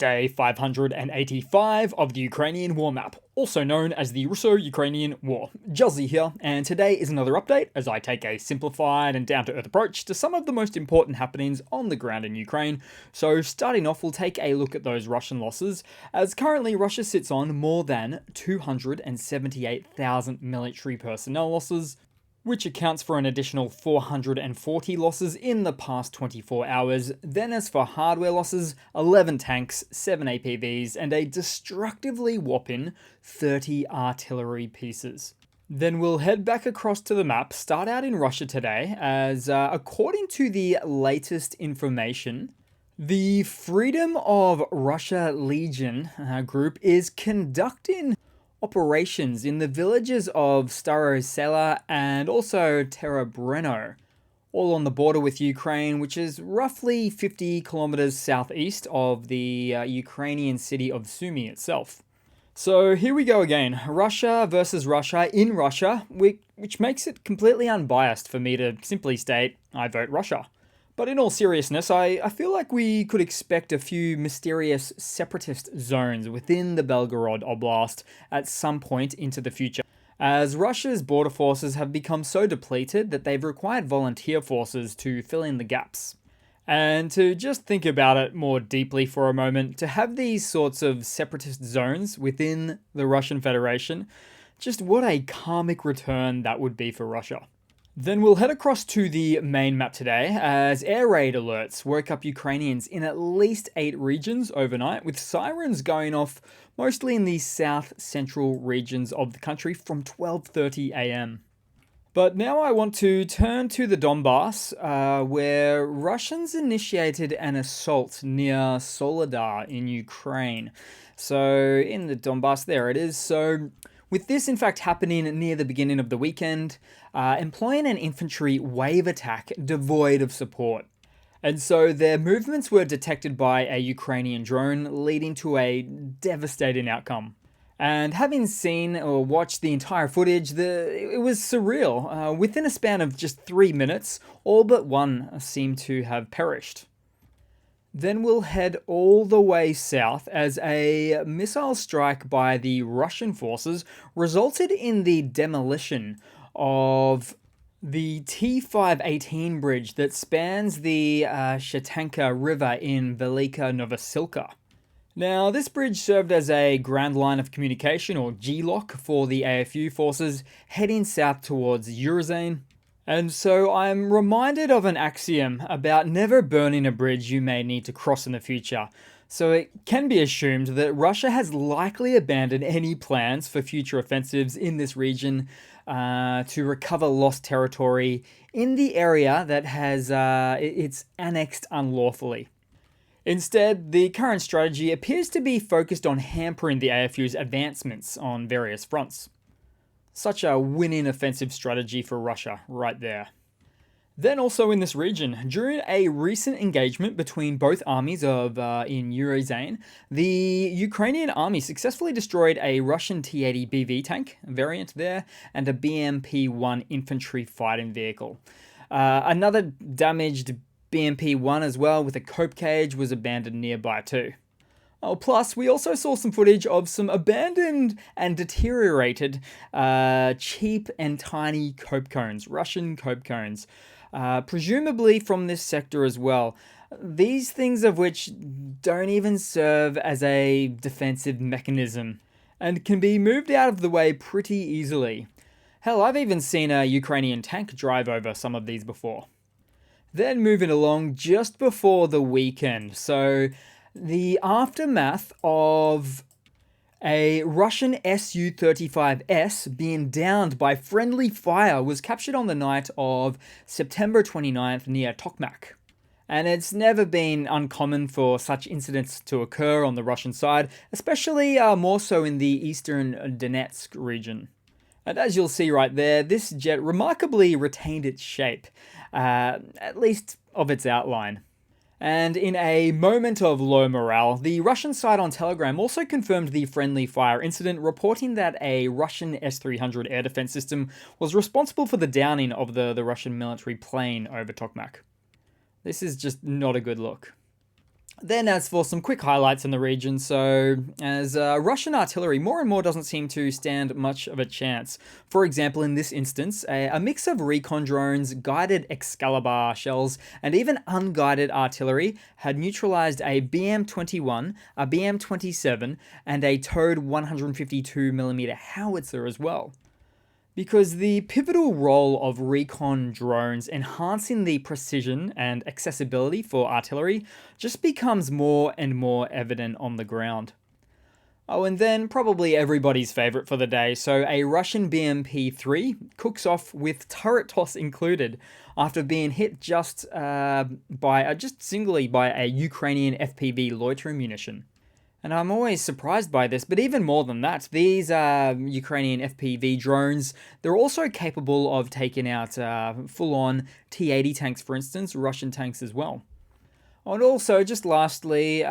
Day 585 of the Ukrainian War Map, also known as the Russo-Ukrainian War. Juzzy here, and today is another update as I take a simplified and down-to-earth approach to some of the most important happenings on the ground in Ukraine. So starting off, we'll take a look at those Russian losses, as currently Russia sits on more than 278,000 military personnel losses, which accounts for an additional 440 losses in the past 24 hours. Then as for hardware losses, 11 tanks, 7 APVs, and a destructively whopping 30 artillery pieces. Then we'll head back across to the map, start out in Russia today, as according to the latest information, the Freedom of Russia Legion group is conducting operations in the villages of Staro Sela and also Terebreno, all on the border with Ukraine, which is roughly 50 kilometers southeast of the Ukrainian city of Sumy itself. So here we go again, Russia versus Russia in Russia, which makes it completely unbiased for me to simply state, I vote Russia. But in all seriousness, I feel like we could expect a few mysterious separatist zones within the Belgorod Oblast at some point into the future, as Russia's border forces have become so depleted that they've required volunteer forces to fill in the gaps. And to just think about it more deeply for a moment, to have these sorts of separatist zones within the Russian Federation, just what a karmic return that would be for Russia. Then we'll head across to the main map today, as air raid alerts woke up Ukrainians in at least 8 regions overnight, with sirens going off mostly in the south-central regions of the country from 12:30 a.m. But now I want to turn to the Donbass, where Russians initiated an assault near Soledar in Ukraine. So in the Donbass, there it is. So with this, in fact, happening near the beginning of the weekend, employing an infantry wave attack devoid of support. And so their movements were detected by a Ukrainian drone, leading to a devastating outcome. And having seen or watched the entire footage, it was surreal. Within a span of just 3 minutes, all but one seemed to have perished. Then we'll head all the way south as a missile strike by the Russian forces resulted in the demolition of the T-518 bridge that spans the Shetanka River in Velika Novosilka. Now, this bridge served as a grand line of communication, or G-lock, for the AFU forces heading south towards Urazane. And so I'm reminded of an axiom about never burning a bridge you may need to cross in the future. So it can be assumed that Russia has likely abandoned any plans for future offensives in this region to recover lost territory in the area that has it's annexed unlawfully. Instead, the current strategy appears to be focused on hampering the AFU's advancements on various fronts. Such a winning offensive strategy for Russia right there. Then also in this region, during a recent engagement between both armies in Urazane, the Ukrainian army successfully destroyed a Russian T-80 BV tank variant there and a BMP-1 infantry fighting vehicle. Another damaged BMP-1 as well with a cope cage was abandoned nearby too. Oh, plus, we also saw some footage of some abandoned and deteriorated cheap and tiny cope cones, Russian cope cones, presumably from this sector as well. These things of which don't even serve as a defensive mechanism and can be moved out of the way pretty easily. Hell, I've even seen a Ukrainian tank drive over some of these before. Then moving along just before the weekend, so the aftermath of a Russian Su-35S being downed by friendly fire was captured on the night of September 29th near Tokmak. And it's never been uncommon for such incidents to occur on the Russian side, especially more so in the eastern Donetsk region. And as you'll see right there, this jet remarkably retained its shape, at least of its outline. And in a moment of low morale, the Russian side on Telegram also confirmed the friendly fire incident, reporting that a Russian S-300 air defense system was responsible for the downing of the Russian military plane over Tokmak. This is just not a good look. Then as for some quick highlights in the region, so as Russian artillery more and more doesn't seem to stand much of a chance. For example, in this instance, a mix of recon drones, guided Excalibur shells, and even unguided artillery had neutralized a BM-21, a BM-27, and a towed 152mm howitzer as well. Because the pivotal role of recon drones enhancing the precision and accessibility for artillery just becomes more and more evident on the ground. Oh, and then probably everybody's favorite for the day, so a Russian BMP-3 cooks off with turret toss included after being hit just singly by a Ukrainian FPV loitering munition. And I'm always surprised by this, but even more than that, these Ukrainian FPV drones, they're also capable of taking out full-on T-80 tanks, for instance, Russian tanks as well. And also, just lastly,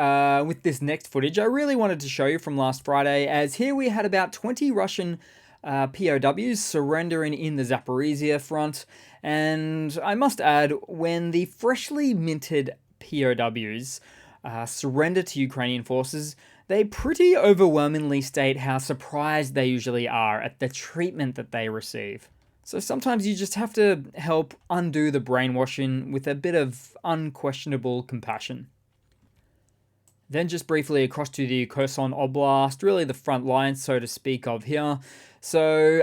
with this next footage, I really wanted to show you from last Friday, as here we had about 20 Russian POWs surrendering in the Zaporizhia front, and I must add, when the freshly minted POWs surrender to Ukrainian forces, they pretty overwhelmingly state how surprised they usually are at the treatment that they receive. So sometimes you just have to help undo the brainwashing with a bit of unquestionable compassion. Then just briefly across to the Kherson Oblast, really the front line, so to speak, of here. So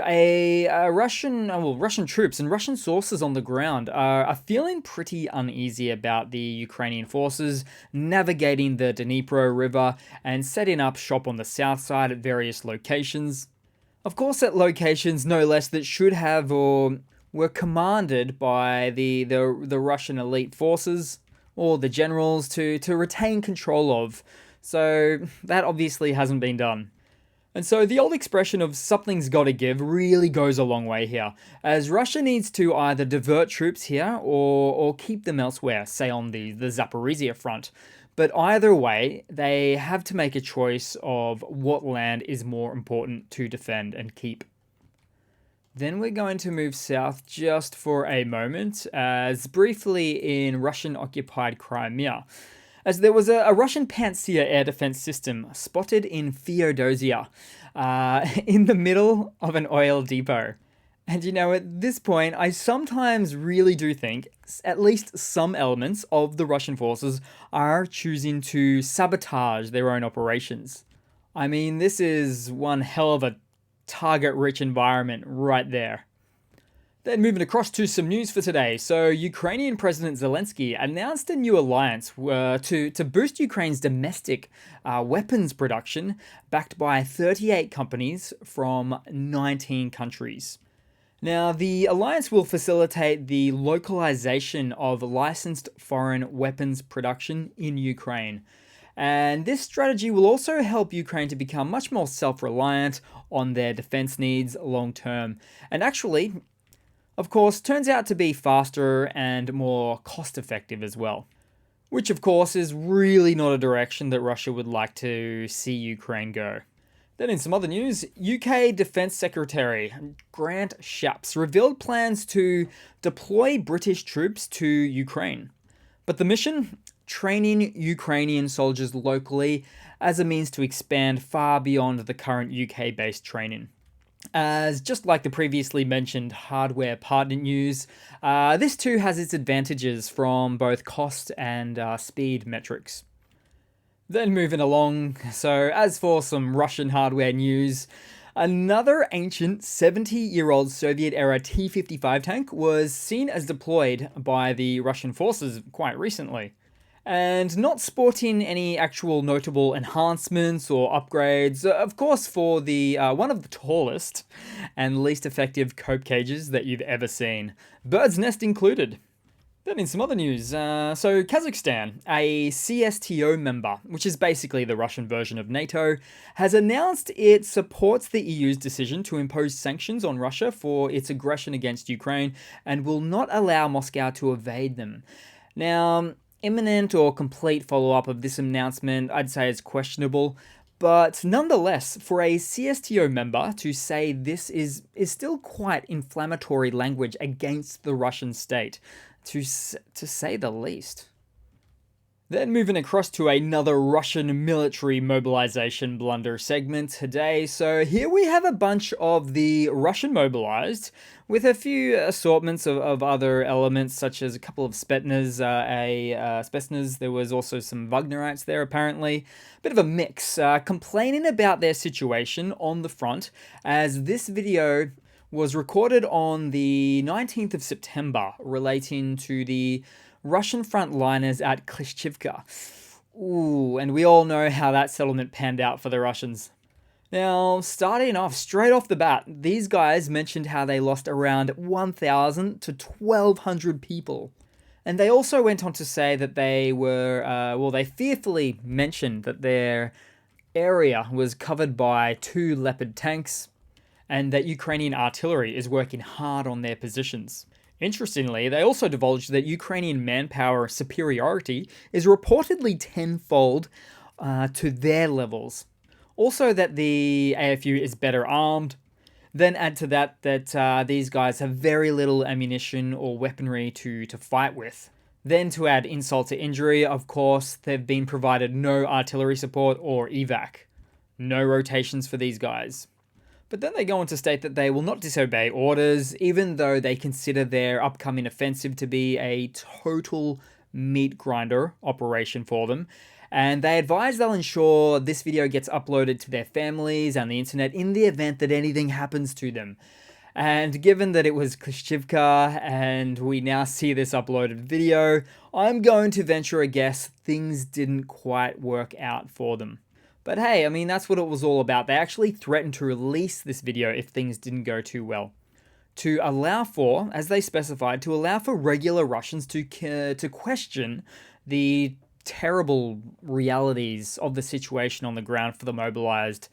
Russian troops and Russian sources on the ground are feeling pretty uneasy about the Ukrainian forces navigating the Dnipro River and setting up shop on the south side at various locations. Of course, at locations no less that should have or were commanded by the Russian elite forces or the generals to retain control of. So that obviously hasn't been done. And so the old expression of something's gotta give really goes a long way here, as Russia needs to either divert troops here or keep them elsewhere, say on the Zaporizhia front. But either way, they have to make a choice of what land is more important to defend and keep. Then we're going to move south just for a moment, as briefly in Russian-occupied Crimea, as there was a Russian Pantsir air defense system spotted in Feodosia, in the middle of an oil depot. And you know, at this point, I sometimes really do think at least some elements of the Russian forces are choosing to sabotage their own operations. I mean, this is one hell of a target-rich environment right there. Then moving across to some news for today. So Ukrainian President Zelensky announced a new alliance to boost Ukraine's domestic weapons production, backed by 38 companies from 19 countries. Now, the alliance will facilitate the localization of licensed foreign weapons production in Ukraine. And this strategy will also help Ukraine to become much more self-reliant on their defense needs long term. And actually, of course, turns out to be faster and more cost-effective as well. Which, of course, is really not a direction that Russia would like to see Ukraine go. Then in some other news, UK Defence Secretary Grant Shapps revealed plans to deploy British troops to Ukraine. But the mission? Training Ukrainian soldiers locally as a means to expand far beyond the current UK-based training. As just like the previously mentioned hardware partner news, this too has its advantages from both cost and speed metrics. Then moving along, so as for some Russian hardware news, another ancient 70-year-old Soviet-era T-55 tank was seen as deployed by the Russian forces quite recently. And not sporting any actual notable enhancements or upgrades, of course for the one of the tallest and least effective cope cages that you've ever seen, bird's nest included. Then in some other news, so Kazakhstan, a CSTO member, which is basically the Russian version of NATO, has announced it supports the EU's decision to impose sanctions on Russia for its aggression against Ukraine and will not allow Moscow to evade them. Now, imminent or complete follow-up of this announcement, I'd say, is questionable, but nonetheless, for a CSTO member to say this is still quite inflammatory language against the Russian state, to say the least. Then moving across to another Russian military mobilization blunder segment today. So here we have a bunch of the Russian mobilized with a few assortments of other elements, such as a couple of Spetsnaz, Spetsnaz. There was also some Wagnerites there, apparently. Bit of a mix, complaining about their situation on the front, as this video was recorded on the 19th of September relating to the Russian frontliners at Klishchivka. Ooh, and we all know how that settlement panned out for the Russians. Now, starting off, straight off the bat, these guys mentioned how they lost around 1,000 to 1,200 people. And they also went on to say that they were, they fearfully mentioned that their area was covered by 2 Leopard tanks, and that Ukrainian artillery is working hard on their positions. Interestingly, they also divulged that Ukrainian manpower superiority is reportedly tenfold to their levels. Also that the AFU is better armed. Then add to that these guys have very little ammunition or weaponry to fight with. Then to add insult to injury, of course, they've been provided no artillery support or evac. No rotations for these guys. But then they go on to state that they will not disobey orders, even though they consider their upcoming offensive to be a total meat grinder operation for them. And they advise they'll ensure this video gets uploaded to their families and the internet in the event that anything happens to them. And given that it was Klishchivka and we now see this uploaded video, I'm going to venture a guess things didn't quite work out for them. But hey, I mean, that's what it was all about. They actually threatened to release this video if things didn't go too well. To allow for, as they specified, to allow for regular Russians to question the terrible realities of the situation on the ground for the mobilized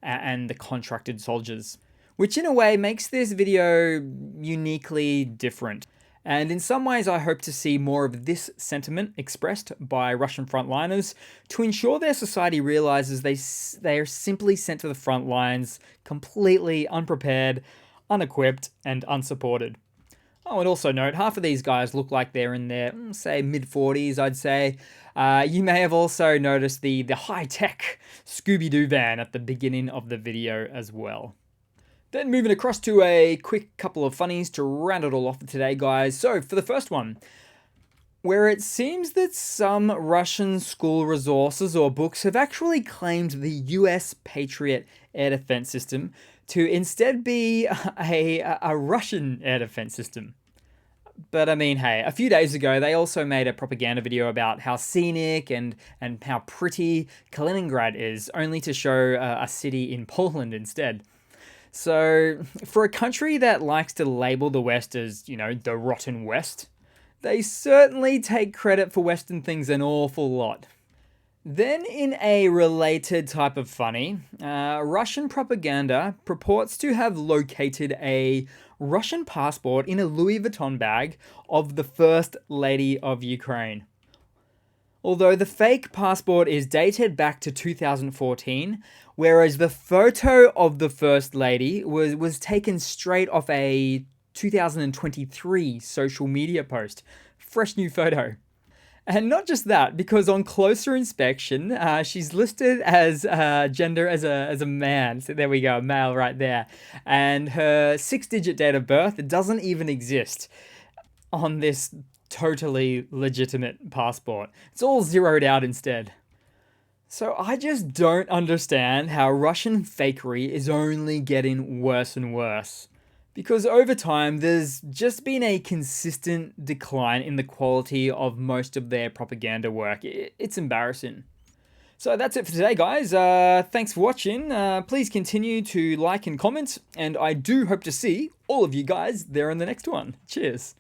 and the contracted soldiers. Which in a way makes this video uniquely different. And in some ways, I hope to see more of this sentiment expressed by Russian frontliners to ensure their society realizes they are simply sent to the front lines completely unprepared, unequipped, and unsupported. Oh, and also note, half of these guys look like they're in their, say, mid-40s, I'd say. You may have also noticed the high-tech Scooby-Doo van at the beginning of the video as well. Then moving across to a quick couple of funnies to round it all off for today, guys. So, for the first one, where it seems that some Russian school resources or books have actually claimed the US Patriot air defense system to instead be a Russian air defense system. But I mean, hey, a few days ago, they also made a propaganda video about how scenic and how pretty Kaliningrad is, only to show a city in Poland instead. So, for a country that likes to label the West as, the rotten West, they certainly take credit for Western things an awful lot. Then, in a related type of funny, Russian propaganda purports to have located a Russian passport in a Louis Vuitton bag of the First Lady of Ukraine. Although the fake passport is dated back to 2014, whereas the photo of the First Lady was taken straight off a 2023 social media post. Fresh new photo. And not just that, because on closer inspection, she's listed as gender as a man. So there we go, male right there. And her 6-digit date of birth doesn't even exist on this totally legitimate passport. It's all zeroed out instead. So I just don't understand how Russian fakery is only getting worse and worse. Because over time, there's just been a consistent decline in the quality of most of their propaganda work. It's embarrassing. So that's it for today, guys. Thanks for watching. Please continue to like and comment, and I do hope to see all of you guys there in the next one. Cheers.